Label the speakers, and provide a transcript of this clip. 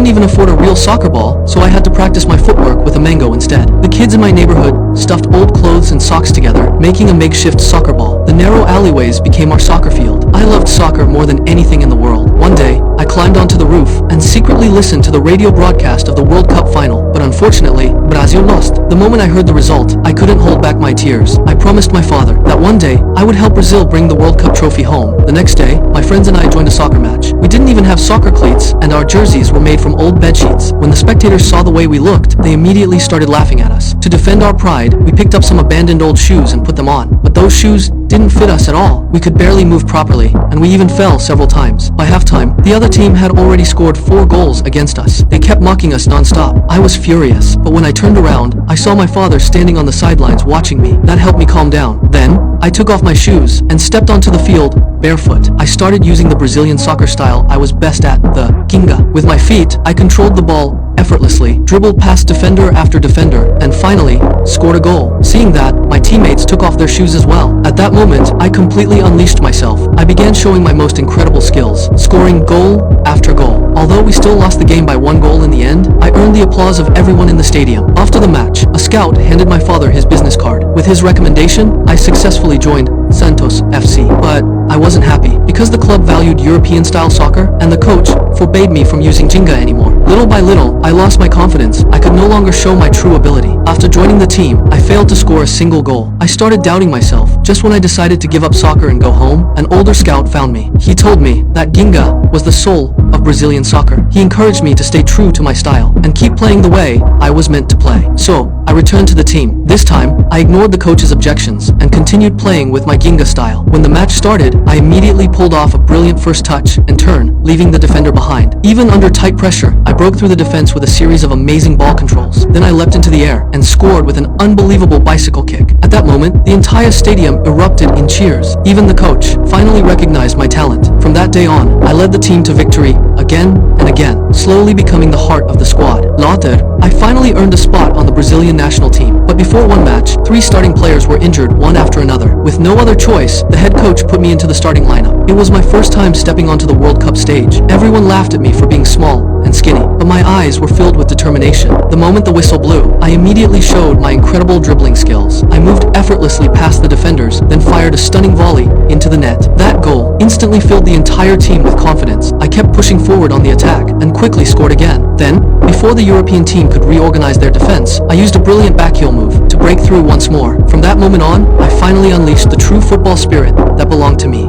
Speaker 1: couldn't even afford a real soccer ball, so I had to practice my footwork with a mango instead. The kids in my neighborhood stuffed old clothes and socks together, making a makeshift soccer ball. The narrow alleyways became our soccer field. I loved soccer more than anything in the world. One day, I climbed onto the roof and secretly listened to the radio broadcast of the World Cup final, but unfortunately, Brazil lost. The moment I heard the result, I couldn't hold back my tears. I promised my father that one day, I would help Brazil bring the World Cup trophy home. The next day, my friends and I joined a soccer match. We didn't even have soccer cleats, and our jerseys were made from old bedsheets. When the spectators saw the way we looked, they immediately started laughing at us. To defend our pride, we picked up some abandoned old shoes and put them on. But those shoes didn't fit us at all. We could barely move properly, and we even fell several times. By halftime, the other team had already scored 4 goals against us. They kept mocking us non-stop. I was furious, but when I turned around, I saw my father standing on the sidelines watching me. That helped me calm down. Then, I took off my shoes and stepped onto the field barefoot. I started using the Brazilian soccer style I was best at, the Ginga. With my feet, I controlled the ball effortlessly, dribbled past defender after defender, and finally, scored a goal. Seeing that, my teammates took off their shoes as well. At that moment, I completely unleashed myself. I began showing my most incredible skills, scoring goal after goal. Although we still lost the game by 1 goal in the end, I earned the applause of everyone in the stadium. After the match, a scout handed my father his business card. With his recommendation, I successfully joined Santos FC, but I wasn't happy because the club valued European-style soccer and the coach forbade me from using Ginga anymore. Little by little, I lost my confidence. I could no longer show my true ability. After joining the team, I failed to score a single goal. I started doubting myself. Just when I decided to give up soccer and go home, an older scout found me. He told me that Ginga was the soul of Brazilian soccer. He encouraged me to stay true to my style and keep playing the way I was meant to play. So, I returned to the team. This time, I ignored the coach's objections and continued playing with my Ginga style. When the match started, I immediately pulled off a brilliant first touch and turn, leaving the defender behind. Even under tight pressure, I broke through the defense with a series of amazing ball controls. Then I leapt into the air and scored with an unbelievable bicycle kick. At that moment, the entire stadium erupted in cheers. Even the coach finally recognized my talent. From that day on, I led the team to victory again and again, slowly becoming the heart of the squad. Later, I finally earned a spot on the Brazilian national team. But before one match, 3 starting players were injured one after another. With no other choice, the head coach put me into the starting lineup. It was my first time stepping onto the World Cup stage. Everyone laughed at me for being small and skinny, but my eyes were filled with determination. The moment the whistle blew, I immediately showed my incredible dribbling skills. I moved effortlessly past the defenders, then fired a stunning volley into the net. That goal instantly filled the entire team with confidence. I kept pushing forward on the attack and quickly scored again. Then, before the European team could reorganize their defense, I used a brilliant backheel move to break through once more. From that moment on, I finally unleashed the true football spirit that belonged to me.